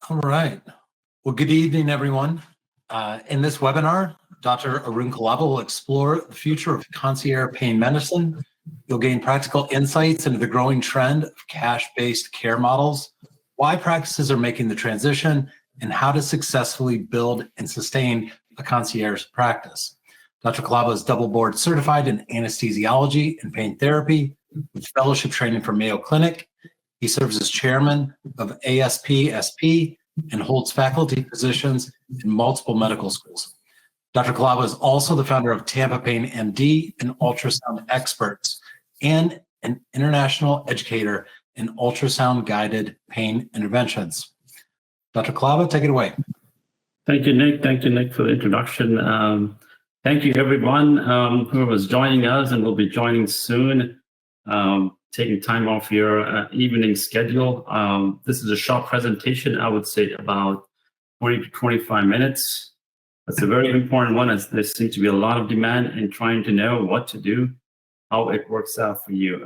All right. Well, good evening, everyone. In this webinar, Dr. Arun Kalava will explore the future of concierge pain medicine. You'll gain practical insights into the growing trend of cash-based care models, why practices are making the transition, and how to successfully build and sustain a concierge practice. Dr. Kalava is double board certified in anesthesiology and pain therapy with fellowship training from Mayo Clinic. He serves as chairman of ASP-SP and holds faculty positions in multiple medical schools. Dr. Kalava is also the founder of Tampa Pain MD and Ultrasound Experts and an international educator in ultrasound-guided pain interventions. Dr. Kalava, take it away. Thank you, Nick. Thank you, Nick, for the introduction. Thank you, everyone who was joining us and will be joining soon, taking time off your evening schedule. This is a short presentation, I would say about 20 to 25 minutes. It's a very important one, as there seems to be a lot of demand in trying to know what to do, how it works out for you.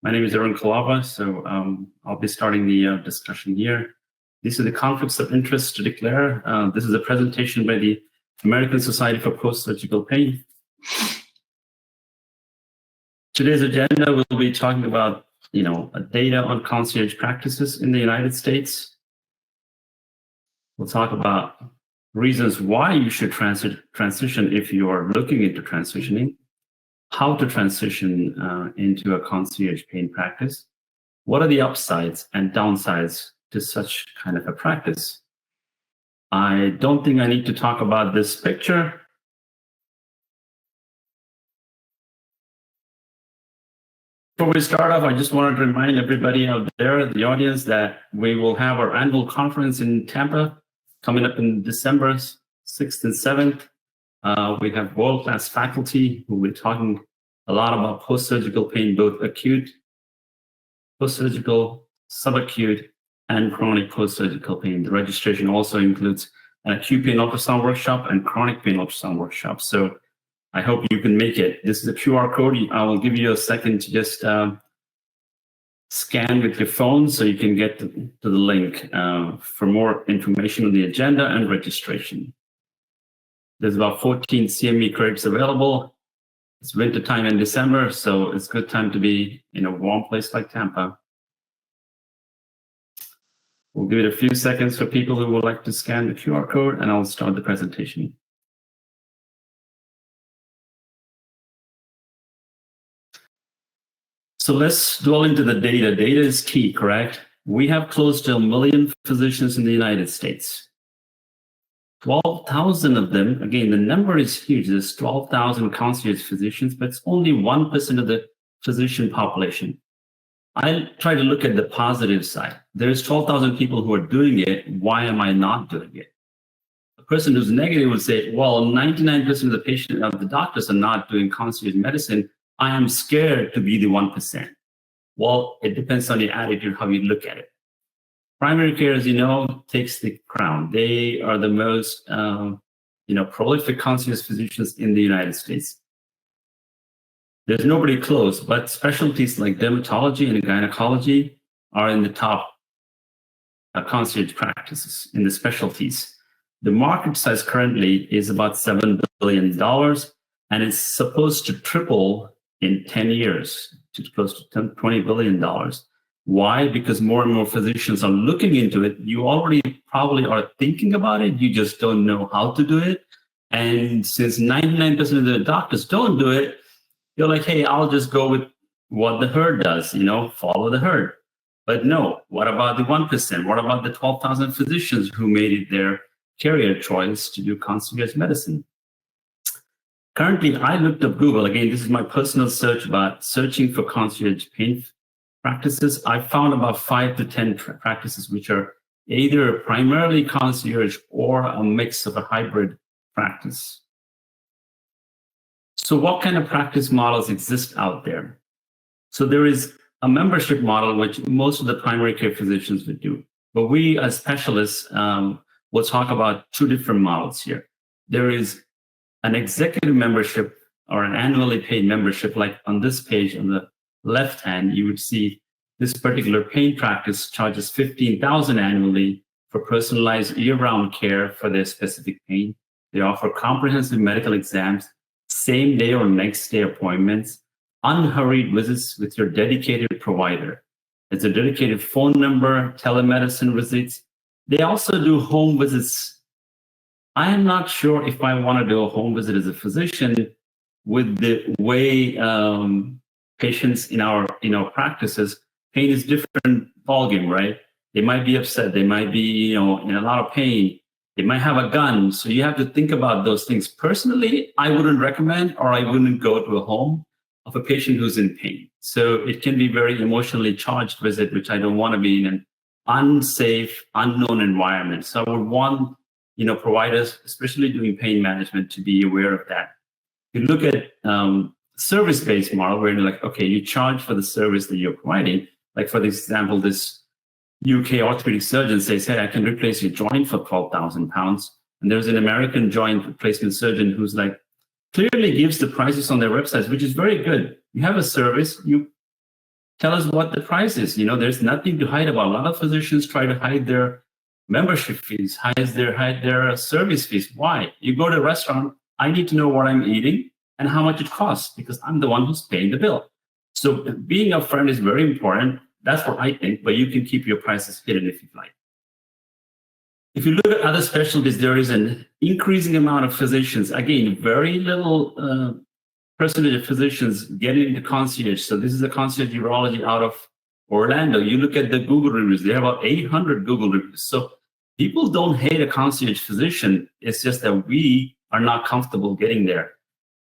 My name is Arun Kalava, so I'll be starting the discussion here. These are the conflicts of interest to declare. This is a presentation by the American Society for Post-Surgical Pain. Today's agenda, we'll be talking about, data on concierge practices in the United States. We'll talk about reasons why you should transition if you are looking into transitioning, how to transition into a concierge pain practice, what are the upsides and downsides to such kind of a practice. I don't think I need to talk about this picture. Before we start off, I just wanted to remind everybody out there, the audience, that we will have our annual conference in Tampa coming up in December 6th and 7th. We have world-class faculty who will be talking a lot about post-surgical pain, both acute, post-surgical, subacute, and chronic post-surgical pain. The registration also includes an acute pain ultrasound workshop and chronic pain ultrasound workshop. So I hope you can make it. This is a QR code. I will give you a second to just scan with your phone so you can get to the link for more information on the agenda and registration. There's about 14 CME credits available. It's winter time in December, so it's a good time to be in a warm place like Tampa. We'll give it a few seconds for people who would like to scan the QR code, and I'll start the presentation. So let's dwell into the data. Data is key, correct? We have close to 1 million physicians in the United States. 12,000 of them, again, the number is huge. There's 12,000 concierge physicians, but it's only 1% of the physician population. I try to look at the positive side. There's 12,000 people who are doing it. Why am I not doing it? A person who's negative would say, well, 99% of the doctors are not doing concierge medicine. I am scared to be the 1%. Well, it depends on your attitude, how you look at it. Primary care, as you know, takes the crown. They are the most prolific concierge physicians in the United States. There's nobody close, but specialties like dermatology and gynecology are in the top concierge practices in the specialties. The market size currently is about $7 billion, and it's supposed to triple in 10 years to close to $20 billion. Why? Because more and more physicians are looking into it. You already probably are thinking about it. You just don't know how to do it. And since 99% of the doctors don't do it, you're like, hey, I'll just go with what the herd does, follow the herd. But no, what about the 1%? What about the 12,000 physicians who made it their career choice to do concierge medicine? Currently, I looked up Google. Again, this is my personal search about searching for concierge pain practices. I found about 5 to 10 practices which are either primarily concierge or a mix of a hybrid practice. So what kind of practice models exist out there? So there is a membership model, which most of the primary care physicians would do. But we as specialists will talk about 2 different models here. There is an executive membership or an annually paid membership, like on this page on the left hand, you would see this particular pain practice charges $15,000 annually for personalized year-round care for their specific pain. They offer comprehensive medical exams, same day or next day appointments, unhurried visits with your dedicated provider. It's a dedicated phone number, telemedicine visits. They also do home visits. I am not sure if I want to do a home visit as a physician with the way patients in our practices. Pain is different ballgame, right? They might be upset. They might be in a lot of pain. They might have a gun. So you have to think about those things. Personally, I wouldn't recommend, or I wouldn't go to a home of a patient who's in pain. So it can be very emotionally charged visit, which I don't want to be in an unsafe, unknown environment. So I would want, providers, especially doing pain management, to be aware of that. You look at service-based model where you're like, okay, you charge for the service that you're providing. Like for example, this UK orthopedic surgeon says, hey, I can replace your joint for £12,000. And there's an American joint replacement surgeon who's like, clearly gives the prices on their websites, which is very good. You have a service, you tell us what the price is. There's nothing to hide about. A lot of physicians try to hide their membership fees, hide their service fees. Why? You go to a restaurant, I need to know what I'm eating and how much it costs because I'm the one who's paying the bill. So being upfront is very important. That's what I think, but you can keep your prices hidden if you like. If you look at other specialties, there is an increasing amount of physicians. Again, very little percentage of physicians get into concierge. So this is a concierge urology out of Orlando. You look at the Google reviews, they have about 800 Google reviews. So people don't hate a concierge physician. It's just that we are not comfortable getting there.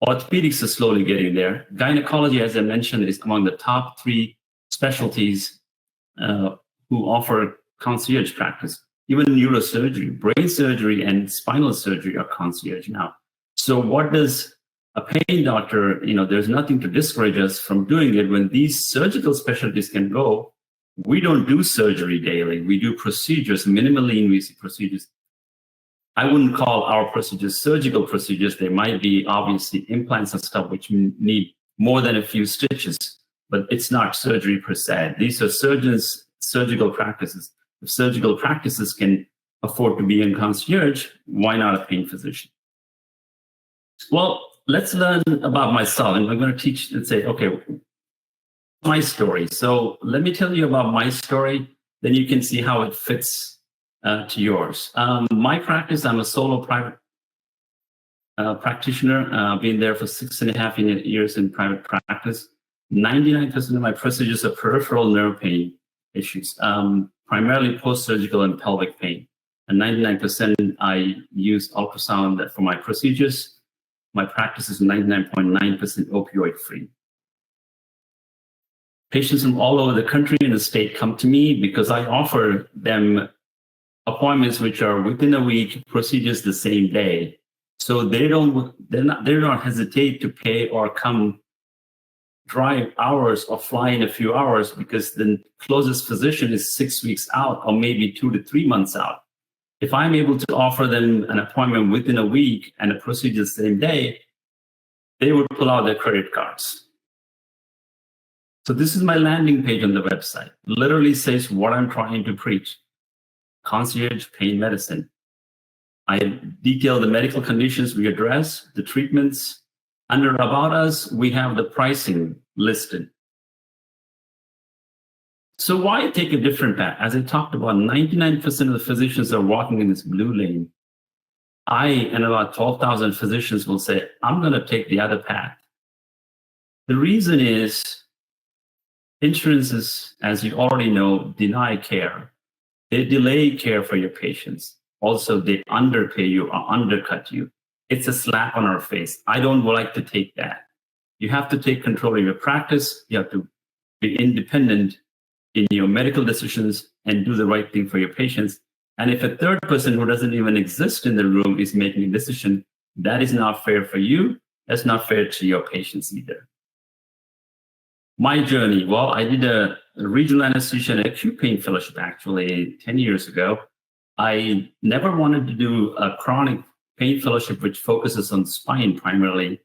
Orthopedics is slowly getting there. Gynecology, as I mentioned, is among the top 3 specialties who offer concierge practice. Even neurosurgery, brain surgery, and spinal surgery are concierge now. So what does a pain doctor, there's nothing to discourage us from doing it when these surgical specialties can go. We don't do surgery daily. We do procedures, minimally invasive procedures. I wouldn't call our procedures surgical procedures. They might be obviously implants and stuff which need more than a few stitches, but it's not surgery per se. These are surgeons' surgical practices. If surgical practices can afford to be in concierge, why not a pain physician? Well, let's learn about myself. And I'm going to teach and say, okay, my story. So let me tell you about my story. Then you can see how it fits to yours. My practice, I'm a solo private practitioner. Been there for 6.5 years in private practice. 99% of my procedures are peripheral nerve pain issues. Primarily post-surgical and pelvic pain. And 99% I use ultrasound for my procedures. My practice is 99.9% opioid-free. Patients from all over the country and the state come to me because I offer them appointments which are within a week, procedures the same day. So they don't hesitate to pay or come drive hours or fly in a few hours because the closest physician is 6 weeks out or maybe 2 to 3 months out. If I'm able to offer them an appointment within a week and a procedure the same day, they would pull out their credit cards. So this is my landing page on the website. Literally says what I'm trying to preach. Concierge pain medicine. I detail the medical conditions we address, the treatments. Under About Us, we have the pricing listed. So why take a different path? As I talked about, 99% of the physicians are walking in this blue lane. I and about 12,000 physicians will say, I'm going to take the other path. The reason is insurances, as you already know, deny care. They delay care for your patients. Also, they underpay you or undercut you. It's a slap on our face. I don't like to take that. You have to take control of your practice. You have to be independent in your medical decisions and do the right thing for your patients. And if a third person who doesn't even exist in the room is making a decision, that is not fair for you. That's not fair to your patients either. My journey, well, I did a regional anesthesia and acute pain fellowship actually 10 years ago. I never wanted to do a chronic pain fellowship which focuses on spine primarily,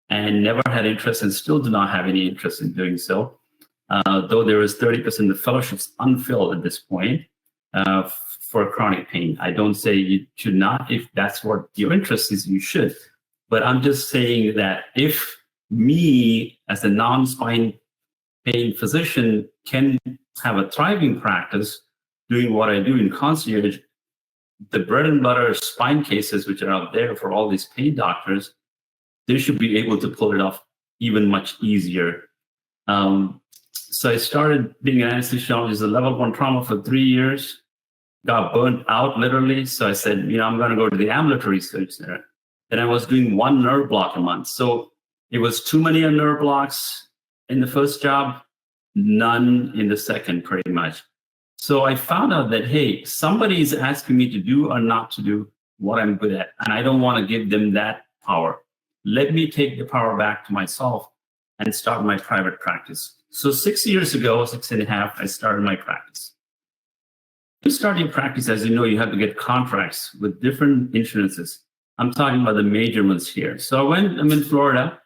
and never had interest and still do not have any interest in doing so. though there is 30% of fellowships unfilled at this point for chronic pain. I don't say you should not. If that's what your interest is, you should. But I'm just saying that if me as a non-spine pain physician can have a thriving practice doing what I do in concierge, the bread and butter spine cases, which are out there for all these pain doctors, they should be able to pull it off even much easier. So I started being an anesthesiologist, a level 1 trauma for 3 years, got burnt out literally. So I said, I'm going to go to the ambulatory surgery center. Then I was doing 1 nerve block a month. So it was too many nerve blocks in the first job, none in the second, pretty much. So I found out that, hey, somebody is asking me to do or not to do what I'm good at, and I don't want to give them that power. Let me take the power back to myself and start my private practice. So 6 years ago, 6.5, I started my practice. To start your practice, as you know, you have to get contracts with different insurances. I'm talking about the major ones here. So I'm in Florida,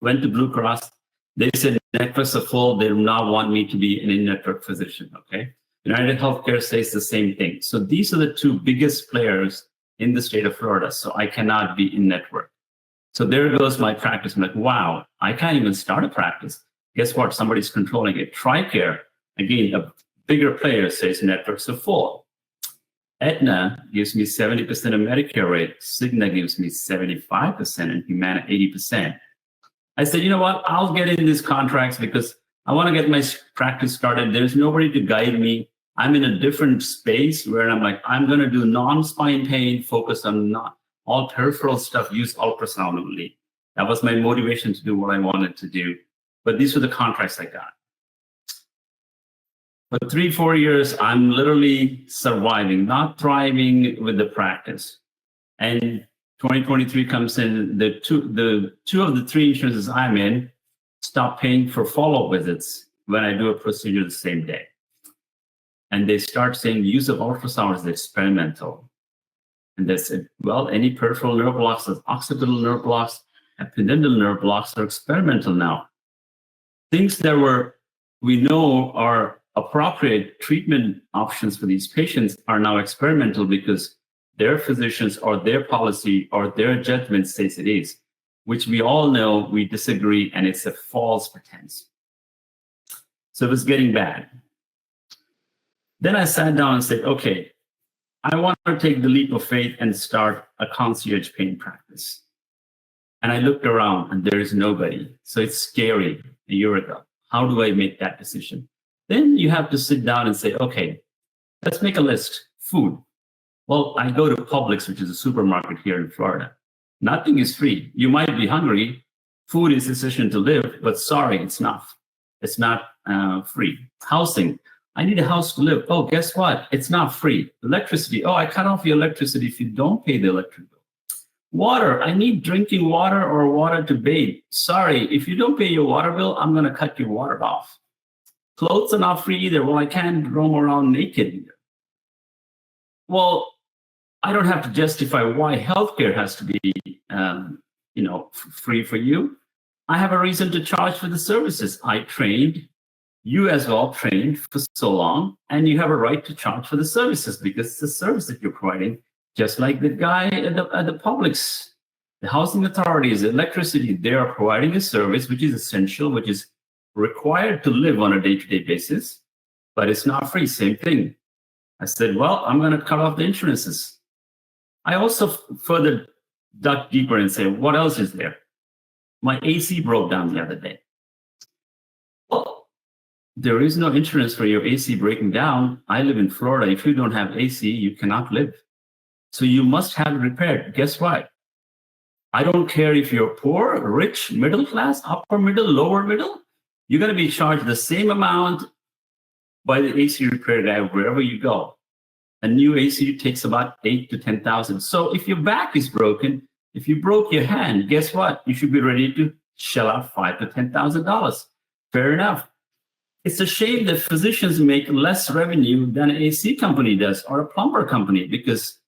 went to Blue Cross. They said networks are full. They do not want me to be an in-network physician, okay? United Healthcare says the same thing. So these are the 2 biggest players in the state of Florida. So I cannot be in-network. So there goes my practice. I'm like, wow, I can't even start a practice. Guess what? Somebody's controlling it. TRICARE, again, a bigger player, says networks are full. Aetna gives me 70% of Medicare rate. Cigna gives me 75% and Humana 80%. I said, you know what? I'll get in these contracts because I want to get my practice started. There's nobody to guide me. I'm in a different space where I'm like, I'm going to do non-spine pain, focus on not all peripheral stuff, use ultrasound only. That was my motivation to do what I wanted to do. But these were the contracts I got. For 3-4 years, I'm literally surviving, not thriving with the practice. And 2023 comes in, the two of the 3 insurances I'm in stop paying for follow-up visits when I do a procedure the same day. And they start saying the use of ultrasound is experimental. And they said, well, any peripheral nerve blocks, occipital nerve blocks, epidendal nerve blocks are experimental now. Things that we know are appropriate treatment options for these patients are now experimental because their physicians or their policy or their judgment says it is, which we all know we disagree, and it's a false pretense. So it was getting bad. Then I sat down and said, okay, I want to take the leap of faith and start a concierge pain practice. And I looked around and there is nobody. So it's scary a year ago. How do I make that decision? Then you have to sit down and say, okay, let's make a list. Food. Well, I go to Publix, which is a supermarket here in Florida. Nothing is free. You might be hungry. Food is essential to live, but sorry, it's not. It's not free. Housing. I need a house to live. Oh, guess what? It's not free. Electricity. Oh, I cut off your electricity if you don't pay the electric bill. Water. I need drinking water or water to bathe. Sorry, if you don't pay your water bill, I'm going to cut your water off. Clothes are not free either. Well, I can't roam around naked either. Well, I don't have to justify why healthcare has to be, free for you. I have a reason to charge for the services. I trained, you as well trained for so long, and you have a right to charge for the services because it's a service that you're providing. Just like the guy at the Publix, the housing authorities, electricity, they are providing a service which is essential, which is required to live on a day-to-day basis, but it's not free. Same thing. I said, well, I'm going to cut off the insurances. I also further dug deeper and said, what else is there? My AC broke down the other day. Well, there is no insurance for your AC breaking down. I live in Florida. If you don't have AC, you cannot live. So you must have it repaired. Guess what? I don't care if you're poor, rich, middle class, upper middle, lower middle. You're going to be charged the same amount by the AC repair guy wherever you go. A new AC takes about $8,000 to $10,000. So if your back is broken, if you broke your hand, guess what? You should be ready to shell out $5,000 to $10,000. Fair enough. It's a shame that physicians make less revenue than an AC company does or a plumber company because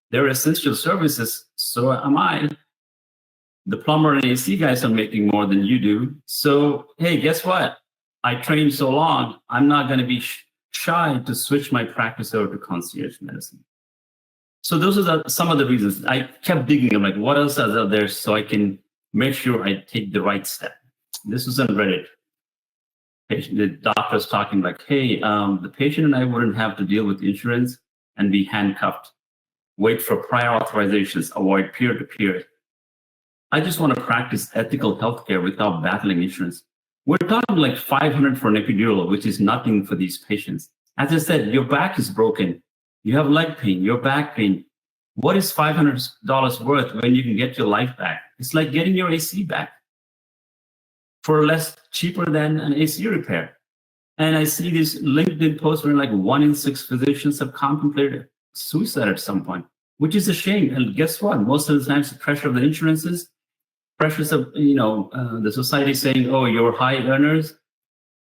they're essential services. So am I. The plumber and AC guys are making more than you do. So, hey, guess what? I trained so long, I'm not going to be shy to switch my practice over to concierge medicine. So those are some of the reasons. I kept digging. I'm like, what else is out there so I can make sure I take the right step? This was on Reddit. The doctor's talking like, hey, the patient and I wouldn't have to deal with insurance and be handcuffed. Wait for prior authorizations, avoid peer-to-peer. I just want to practice ethical healthcare without battling insurance. We're talking like $500 for an epidural, which is nothing for these patients. As I said, your back is broken. You have leg pain, your back pain. What is $500 worth when you can get your life back? It's like getting your AC back for less cheaper than an AC repair. And I see this LinkedIn post where like 1 in 6 physicians have contemplated suicide at some point, which is a shame. And guess what? Most of the times the pressure of the insurances, pressures of, the society saying, oh, you're high earners,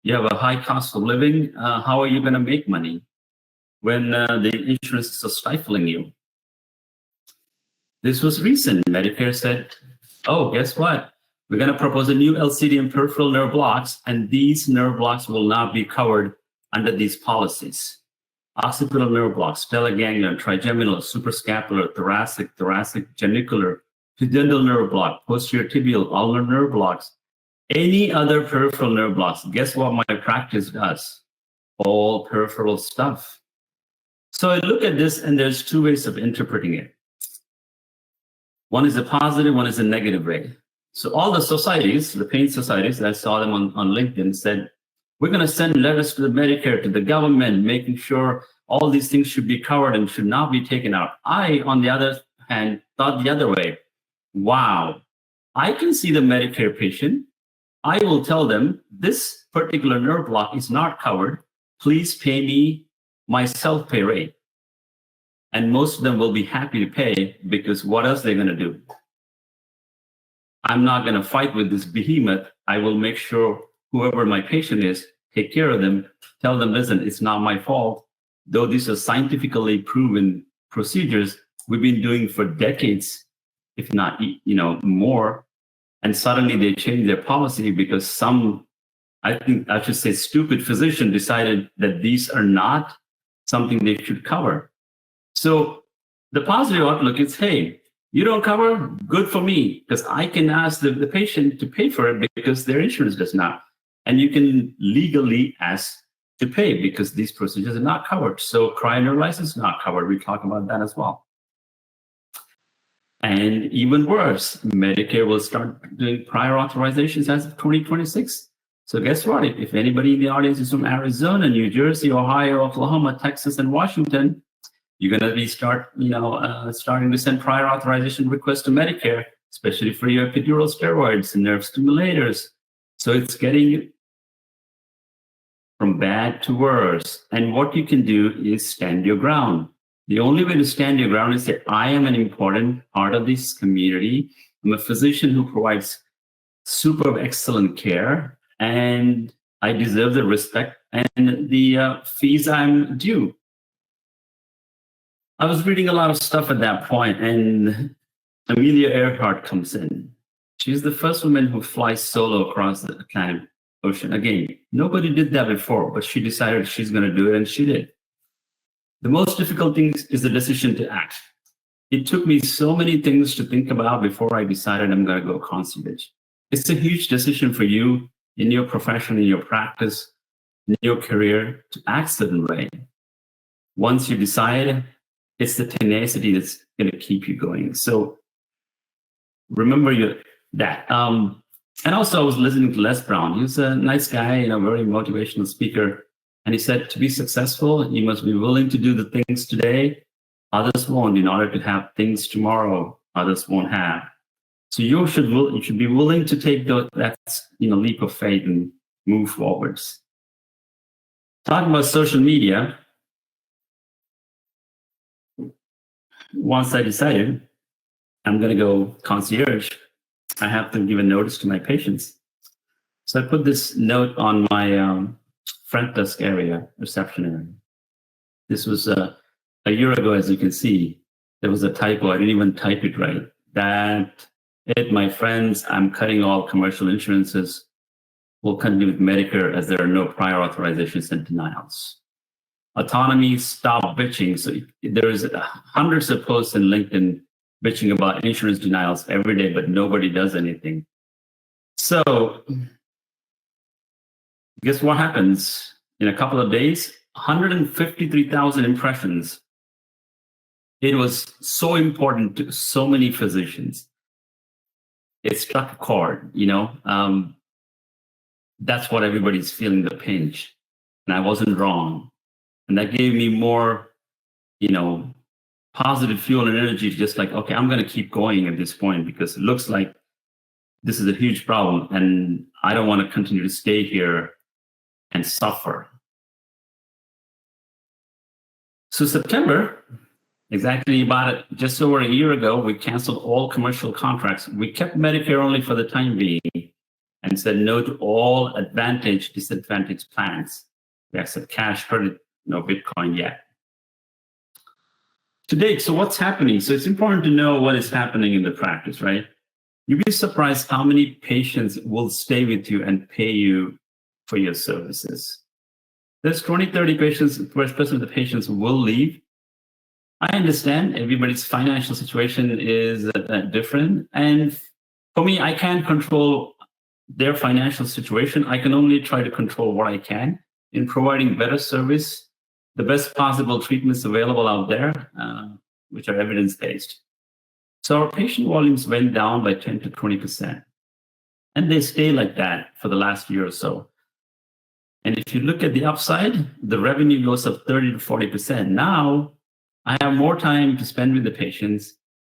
you have a high cost of living. How are you going to make money when the insurance is so stifling you? This was recent. Medicare said, oh, guess what? We're going to propose a new LCD in peripheral nerve blocks, and these nerve blocks will not be covered under these policies. Occipital nerve blocks, stellar ganglion, trigeminal, suprascapular, thoracic, genicular, pudendal nerve block, posterior tibial, ulnar nerve blocks, any other peripheral nerve blocks. Guess what my practice does? All peripheral stuff. So I look at this, and there's 2 ways of interpreting it. One is a positive, one is a negative way. So all the societies, the pain societies, I saw them on LinkedIn, said, we're going to send letters to the Medicare, to the government, making sure all these things should be covered and should not be taken out. I, on the other hand, thought the other way. Wow, I can see the Medicare patient. I will tell them this particular nerve block is not covered. Please pay me my self-pay rate. And most of them will be happy to pay, because what else are they going to do? I'm not going to fight with this behemoth. I will make sure whoever my patient is, take care of them, tell them, listen, it's not my fault. Though these are scientifically proven procedures we've been doing for decades, if not, more. And suddenly they change their policy because some, I think I should say, stupid physician decided that these are not something they should cover. So the positive outlook is, hey, you don't cover? Good for me, because I can ask the patient to pay for it because their insurance does not. And you can legally ask to pay because these procedures are not covered. So cryoneurolysis is not covered. We talk about that as well. And even worse, Medicare will start doing prior authorizations as of 2026. So guess what? If anybody in the audience is from Arizona, New Jersey, Ohio, Oklahoma, Texas, and Washington, you're going to be starting to send prior authorization requests to Medicare, especially for your epidural steroids and nerve stimulators. So it's getting from bad to worse. And what you can do is stand your ground. The only way to stand your ground is say, I am an important part of this community. I'm a physician who provides superb, excellent care, and I deserve the respect and the fees I'm due. I was reading a lot of stuff at that point, and Amelia Earhart comes in. She's the first woman who flies solo across the Atlantic Ocean. Again, nobody did that before, but she decided she's going to do it, and she did. The most difficult thing is the decision to act. It took me so many things to think about before I decided I'm going to go concierge. It's a huge decision for you in your profession, in your practice, in your career, to act a certain way. Once you decide, it's the tenacity that's going to keep you going. So remember that. And also I was listening to Les Brown. He was a nice guy, very motivational speaker. And he said, to be successful, you must be willing to do the things today others won't, in order to have things tomorrow others won't have. So you should be willing to take that leap of faith and move forwards. Talking about social media, once I decided I'm going to go concierge, I have to give a notice to my patients. So I put this note on my front desk area, reception area. This was a year ago, as you can see. There was a typo. I didn't even type it right. That it, my friends, I'm cutting all commercial insurances. will continue with Medicare as there are no prior authorizations and denials. Autonomy, stop bitching. So there's hundreds of posts in LinkedIn bitching about insurance denials every day, but nobody does anything. So guess what happens in a couple of days? 153,000 impressions. It was so important to so many physicians. It struck a chord, that's what everybody's feeling, the pinch. And I wasn't wrong. And that gave me more, positive fuel and energy, just like, okay, I'm going to keep going at this point because it looks like this is a huge problem and I don't want to continue to stay here and suffer. So September, exactly about just over a year ago, we canceled all commercial contracts. We kept Medicare only for the time being and said no to all advantage, disadvantage plans. We accept cash, credit, no Bitcoin yet. To date, so what's happening? So it's important to know what is happening in the practice, right? You'd be surprised how many patients will stay with you and pay you for your services. There's 20, 30 patients, 12% of the patients will leave. I understand everybody's financial situation is different. And for me, I can't control their financial situation. I can only try to control what I can in providing better service, the best possible treatments available out there, which are evidence-based. So our patient volumes went down by 10 to 20%. And they stay like that for the last year or so. And if you look at the upside, the revenue goes up 30 to 40%. Now, I have more time to spend with the patients.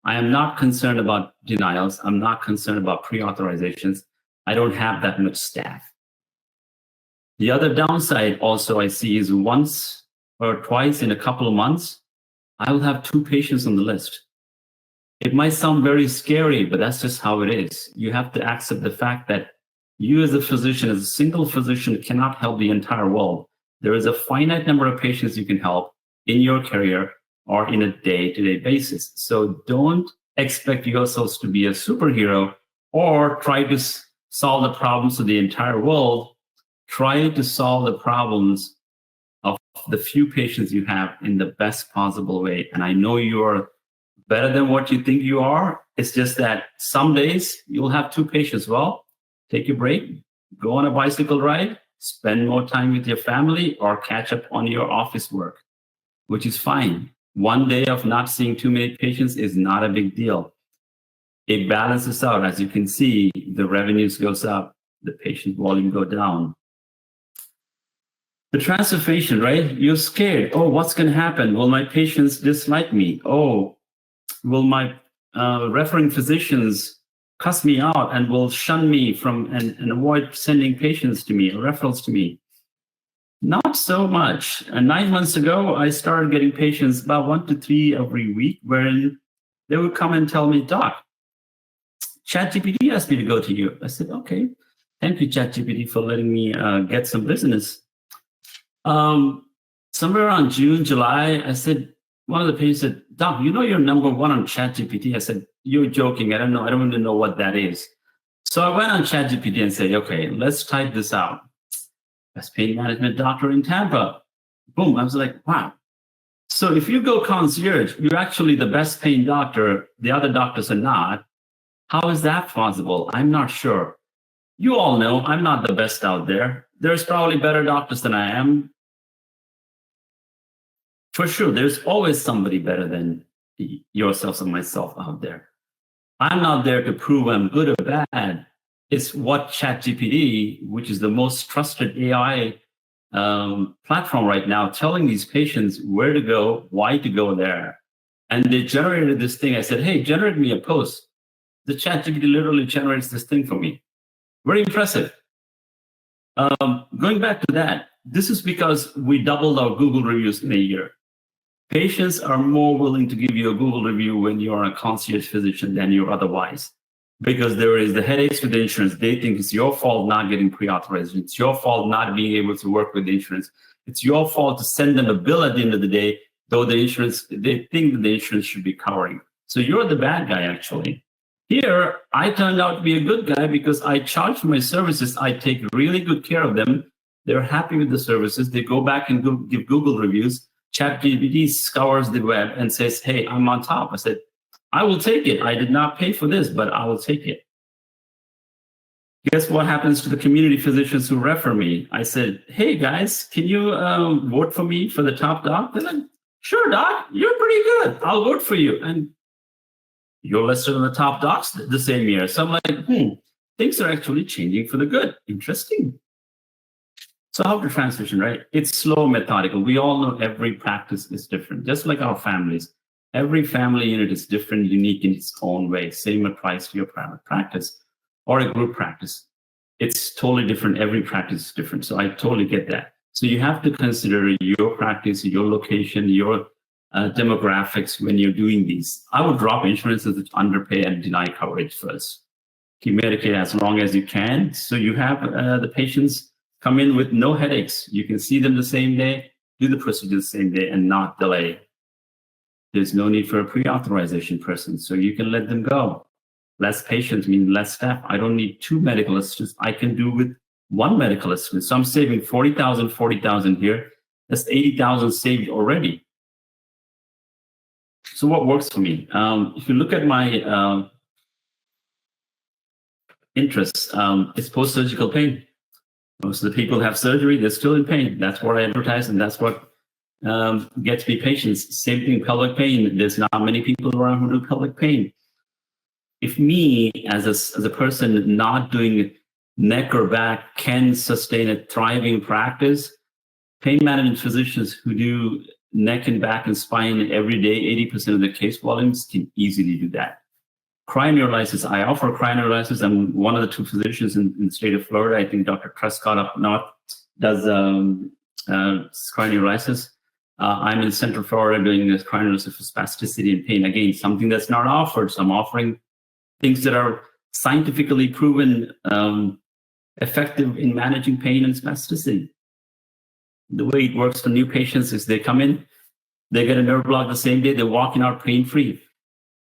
I am not concerned about denials. I'm not concerned about pre-authorizations. I don't have that much staff. The other downside also I see is once or twice in a couple of months, I will have 2 patients on the list. It might sound very scary, but that's just how it is. You have to accept the fact that you as a physician, as a single physician, cannot help the entire world. There is a finite number of patients you can help in your career or in a day-to-day basis. So don't expect yourselves to be a superhero or try to solve the problems of the entire world. Try to solve the problems of the few patients you have in the best possible way. And I know you are better than what you think you are. It's just that some days you'll have 2 patients. Well, take a break, go on a bicycle ride, spend more time with your family, or catch up on your office work, which is fine. One day of not seeing too many patients is not a big deal. It balances out. As you can see, the revenues goes up, the patient volume go down. The transformation, right? You're scared. Oh, what's going to happen? Will my patients dislike me? Oh, will my referring physicians cuss me out and will shun me from and avoid sending patients to me or referrals to me? Not so much. And 9 months ago, I started getting patients about 1 to 3 every week, wherein they would come and tell me, Doc, ChatGPT asked me to go to you. I said, okay, thank you, ChatGPT, for letting me get some business. Somewhere around June, July, I said, one of the patients said, Doc, you're number 1 on ChatGPT. I said, you're joking. I don't know. I don't even know what that is. So I went on ChatGPT and said, okay, let's type this out. Best pain management doctor in Tampa. Boom. I was like, wow. So if you go concierge, you're actually the best paying doctor. The other doctors are not. How is that possible? I'm not sure. You all know I'm not the best out there. There's probably better doctors than I am. For sure, there's always somebody better than yourselves and myself out there. I'm not there to prove I'm good or bad. It's what ChatGPT, which is the most trusted AI platform right now, telling these patients where to go, why to go there. And they generated this thing. I said, hey, generate me a post. The ChatGPT literally generates this thing for me. Very impressive. Going back to that, this is because we doubled our Google reviews in a year. Patients are more willing to give you a Google review when you're a concierge physician than you're otherwise, because there is the headaches with the insurance. They think it's your fault not getting pre-authorized. It's your fault not being able to work with the insurance. It's your fault to send them a bill at the end of the day, though the insurance, they think that the insurance should be covering. So you're the bad guy, actually. Here, I turned out to be a good guy because I charge for my services. I take really good care of them. They're happy with the services. They go back and give Google reviews. ChatGPT scours the web and says, hey, I'm on top. I said, I will take it. I did not pay for this, but I will take it. Guess what happens to the community physicians who refer me? I said, hey, guys, can you vote for me for the top doc? They're like, sure, doc, you're pretty good. I'll vote for you. And you're listed on the top docs the same year. So I'm like, things are actually changing for the good. Interesting. So how to transition, right? It's slow, methodical. We all know every practice is different, just like our families. Every family unit is different, unique in its own way. Same applies to your private practice or a group practice. It's totally different. Every practice is different. So I totally get that. So you have to consider your practice, your location, your demographics when you're doing these. I would drop insurances that underpay and deny coverage first. Keep Medicaid as long as you can. So you have the patients come in with no headaches. You can see them the same day, do the procedure the same day, and not delay. There's no need for a pre-authorization person, so you can let them go. Less patients mean less staff. I don't need 2 medical assistants. I can do with 1 medical assistant. So I'm saving 40,000 here. That's 80,000 saved already. So what works for me? If you look at my interests, it's post-surgical pain. Most of the people have surgery, they're still in pain. That's what I advertise, and that's what gets me patients. Same thing, pelvic pain. There's not many people around who do pelvic pain. If me, as a person not doing neck or back, can sustain a thriving practice, pain management physicians who do neck and back and spine every day, 80% of the case volumes can easily do that. Cryoneurolysis, I offer cryoneurolysis. I'm one of the 2 physicians in the state of Florida. I think Dr. Trescott up north does cryoneurolysis. I'm in Central Florida doing this cryoneurolysis for spasticity and pain. Again, something that's not offered. So I'm offering things that are scientifically proven effective in managing pain and spasticity. The way it works for new patients is they come in, they get a nerve block the same day, they're walking out pain-free.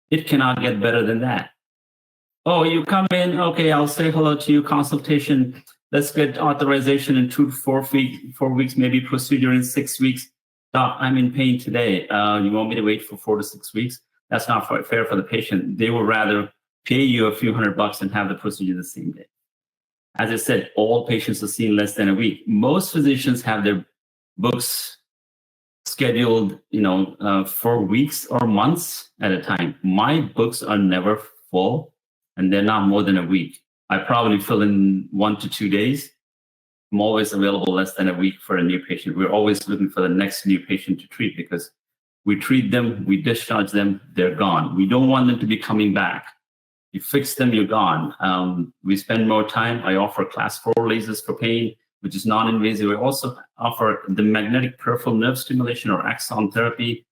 It cannot get better than that. Oh, you come in, okay, I'll say hello to you, consultation. Let's get authorization in 2 to 4 weeks, maybe procedure in 6 weeks. Doc, I'm in pain today. You want me to wait for 4 to 6 weeks? That's not fair for the patient. They would rather pay you a few $100 and have the procedure the same day. As I said, all patients are seen less than a week. Most physicians have their books scheduled, for weeks or months at a time. My books are never full, and they're not more than a week. I probably fill in 1 to 2 days. I'm always available less than a week for a new patient. We're always looking for the next new patient to treat because we treat them, we discharge them, they're gone. We don't want them to be coming back. You fix them, you're gone. We spend more time. I offer class 4 lasers for pain, which is non-invasive. We also offer the magnetic peripheral nerve stimulation or axon therapy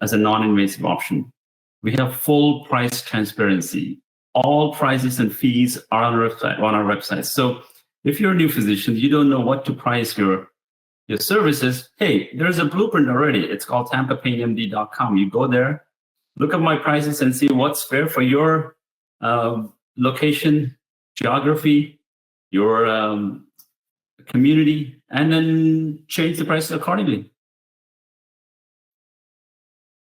as a non-invasive option. We have full price transparency. All prices and fees are on our website. So if you're a new physician, you don't know what to price your services. Hey, there's a blueprint already. It's called tampapainmd.com. You go there, look at my prices and see what's fair for your location, geography, your community, and then change the price accordingly.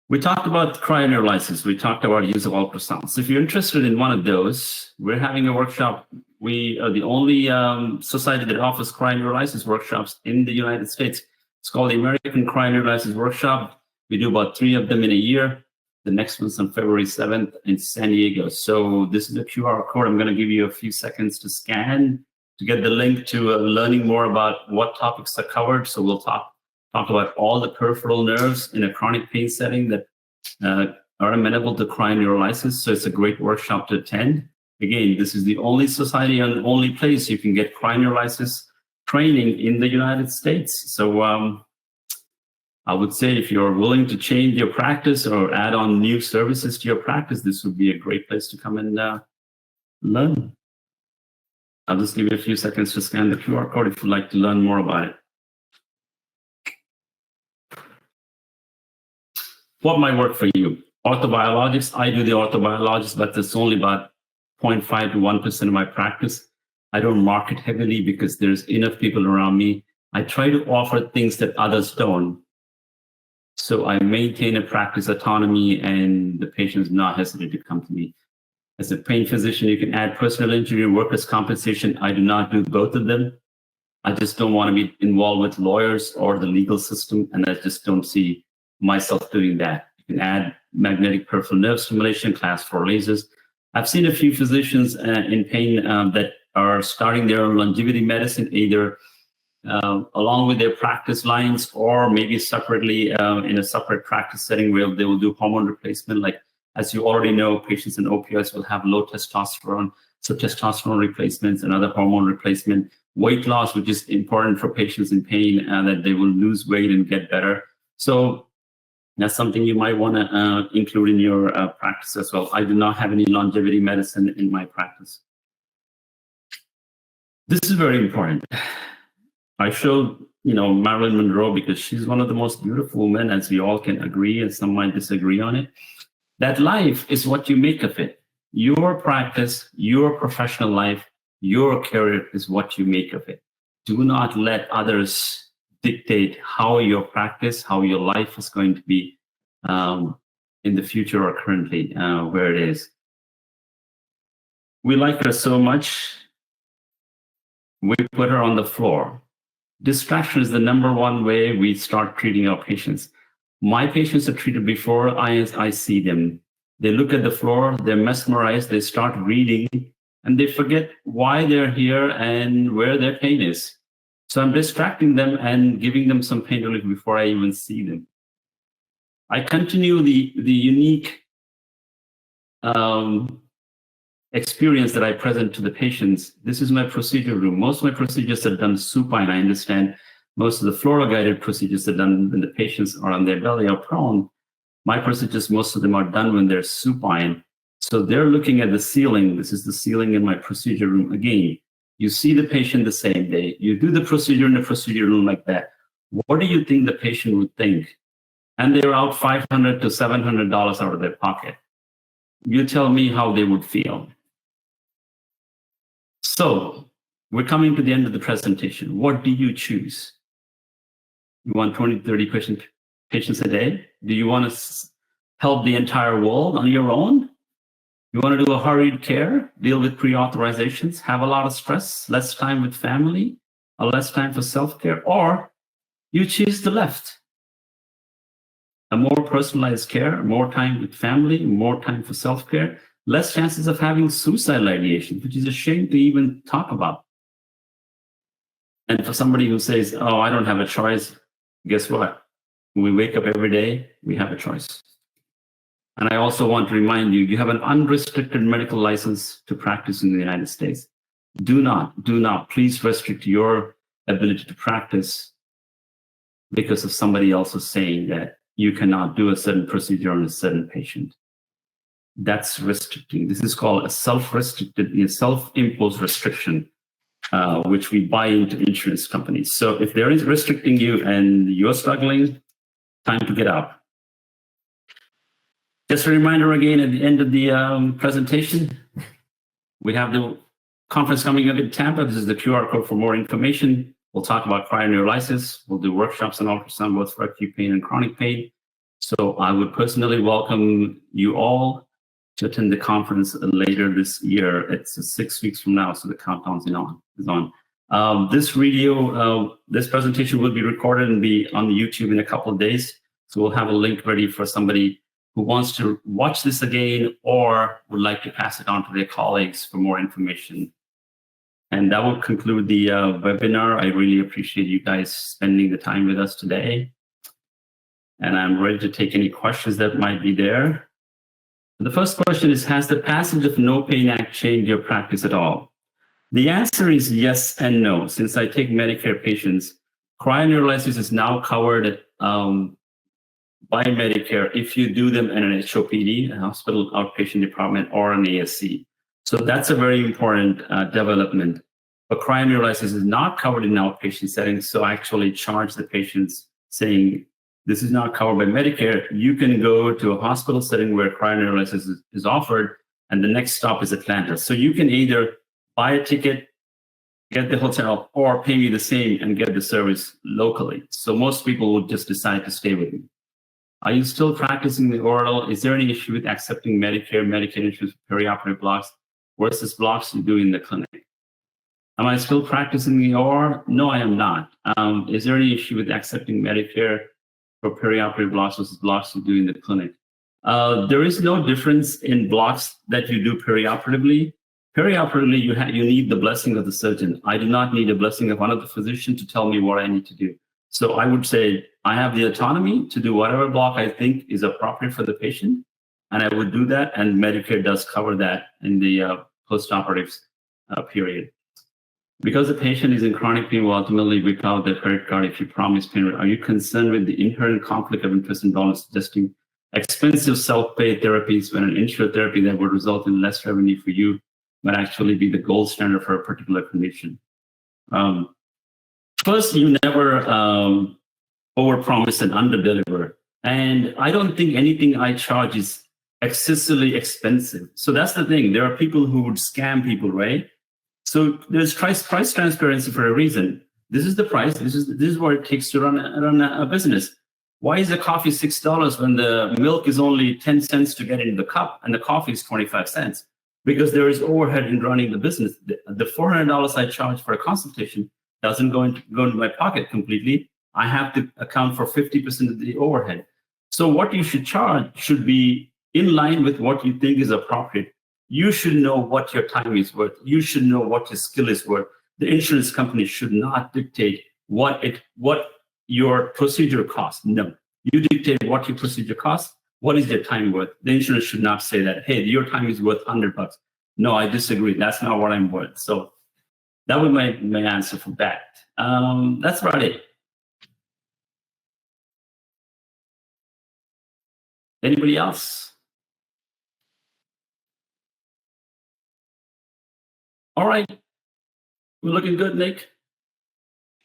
We talked about cryoneurolysis. We talked about use of ultrasound. So if you're interested in one of those, we're having a workshop. We are the only society that offers cryoneurolysis workshops in the United States. It's called the American Cryoneurolysis Workshop. We do about 3 of them in a year. The next one's on February 7th in San Diego. So this is a QR code. I'm going to give you a few seconds to scan to get the link to learning more about what topics are covered. So we'll talk about all the peripheral nerves in a chronic pain setting that are amenable to cryoneurolysis. So it's a great workshop to attend. Again, this is the only society and the only place you can get cryoneurolysis training in the United States. So I would say if you're willing to change your practice or add on new services to your practice, this would be a great place to come and learn. I'll just give you a few seconds to scan the QR code if you'd like to learn more about it. What might work for you? Orthobiologics, I do the orthobiologics, but it's only about 0.5 to 1% of my practice. I don't market heavily because there's enough people around me. I try to offer things that others don't. So I maintain a practice autonomy, and the patients not hesitate to come to me. As a pain physician, you can add personal injury, workers' compensation. I do not do both of them. I just don't want to be involved with lawyers or the legal system, and I just don't see myself doing that. You can add magnetic peripheral nerve stimulation, class 4 lasers. I've seen a few physicians in pain that are starting their own longevity medicine, either along with their practice lines or maybe separately in a separate practice setting where they will do hormone replacement. Like, as you already know, patients in opioids will have low testosterone, so testosterone replacements and other hormone replacement. Weight loss, which is important for patients in pain, that they will lose weight and get better. So that's something you might want to include in your practice as well. I do not have any longevity medicine in my practice. This is very important. I showed, Marilyn Monroe because she's one of the most beautiful women, as we all can agree, and some might disagree on it. That life is what you make of it. Your practice, your professional life, your career is what you make of it. Do not let others dictate how your practice, how your life is going to be in the future or currently where it is. We like her so much, we put her on the floor. Distraction is the #1 way we start treating our patients. My patients are treated before I see them. They look at the floor, they're mesmerized, they start reading, and they forget why they're here and where their pain is. So I'm distracting them and giving them some pain relief before I even see them. I continue the unique experience that I present to the patients. This is my procedure room. Most of my procedures are done supine. I understand most of the fluoro-guided procedures are done when the patients are on their belly or prone. My procedures, most of them are done when they're supine. So they're looking at the ceiling. This is the ceiling in my procedure room. Again, you see the patient the same day. You do the procedure in the procedure room like that. What do you think the patient would think? And they're out $500 to $700 out of their pocket. You tell me how they would feel. So we're coming to the end of the presentation. What do you choose? You want 20 to 30 patients a day? Do you want to help the entire world on your own? You want to do a hurried care, deal with pre-authorizations, have a lot of stress, less time with family, or less time for self-care, or you choose the left. A more personalized care, more time with family, more time for self-care, less chances of having suicidal ideation, which is a shame to even talk about. And for somebody who says, oh, I don't have a choice, guess what? When we wake up every day, we have a choice. And I also want to remind you, you have an unrestricted medical license to practice in the United States. Do not, please restrict your ability to practice because of somebody else saying that you cannot do a certain procedure on a certain patient. That's restricting. This is called a self-restricted, self-imposed restriction, which we buy into insurance companies. So if there is restricting you and you're struggling, time to get out. Just a reminder again, at the end of the presentation, we have the conference coming up in Tampa. This is the QR code for more information. We'll talk about cryoneurolysis. We'll do workshops on ultrasound, both for acute pain and chronic pain. So I would personally welcome you all to attend the conference later this year. It's 6 weeks from now, so the countdown is on. This video, this presentation will be recorded and be on YouTube in a couple of days. So we'll have a link ready for somebody who wants to watch this again or would like to pass it on to their colleagues for more information. And that will conclude the webinar. I really appreciate you guys spending the time with us today. And I'm ready to take any questions that might be there. The first question is, has the passage of No Pain Act changed your practice at all? The answer is yes and no. Since I take Medicare patients, cryoneurolysis is now covered by Medicare if you do them in an HOPD, a hospital outpatient department, or an ASC. So that's a very important development. But cryoneurolysis is not covered in outpatient settings, so I actually charge the patients saying, this is not covered by Medicare. You can go to a hospital setting where cryoneurolysis is offered and the next stop is Atlanta. So you can either buy a ticket, get the hotel, or pay me the same and get the service locally. So most people would just decide to stay with me. Are you still practicing the oral? Is there any issue with accepting Medicare, Medicaid insurance for perioperative blocks versus blocks you do in the clinic? Am I still practicing the OR? No, I am not. Is there any issue with accepting Medicare for perioperative blocks versus blocks you do in the clinic? There is no difference in blocks that you do perioperatively. Perioperatively, you need the blessing of the surgeon. I do not need a blessing of another physician to tell me what I need to do. So I would say I have the autonomy to do whatever block I think is appropriate for the patient, and I would do that, and Medicare does cover that in the post-operative period. Because the patient is in chronic pain, will ultimately without their credit card if you promise payment, are you concerned with the inherent conflict of interest involved in suggesting expensive self-pay therapies when an insured therapy that would result in less revenue for you might actually be the gold standard for a particular condition? First, you never overpromise and underdeliver. And I don't think anything I charge is excessively expensive. So that's the thing. There are people who would scam people, right? So there's price transparency for a reason. This is the price. This is what it takes to run a business. Why is the coffee $6 when the milk is only 10 cents to get into the cup and the coffee is 25 cents? Because there is overhead in running the business. The $400 I charge for a consultation doesn't go into my pocket completely. I have to account for 50% of the overhead. So what you should charge should be in line with what you think is appropriate. You should know what your time is worth. You should know what your skill is worth. The insurance company should not dictate what your procedure costs. No, you dictate what your procedure costs. What is your time worth? The insurance should not say that, hey, your time is worth $100. No, I disagree. That's not what I'm worth. So that would be my answer for that. That's about it. Anybody else? All right. We're looking good, Nick.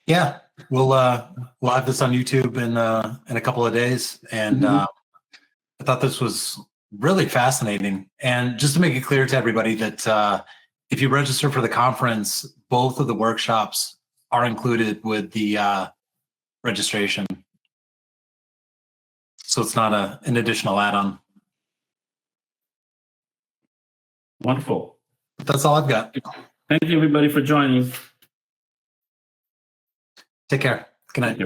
Yeah, we'll have this on YouTube in a couple of days, and I thought this was really fascinating. And just to make it clear to everybody that if you register for the conference, both of the workshops are included with the registration, so it's not an additional add-on. Wonderful. But that's all I've got. Thank you, everybody, for joining. Take care. Good night.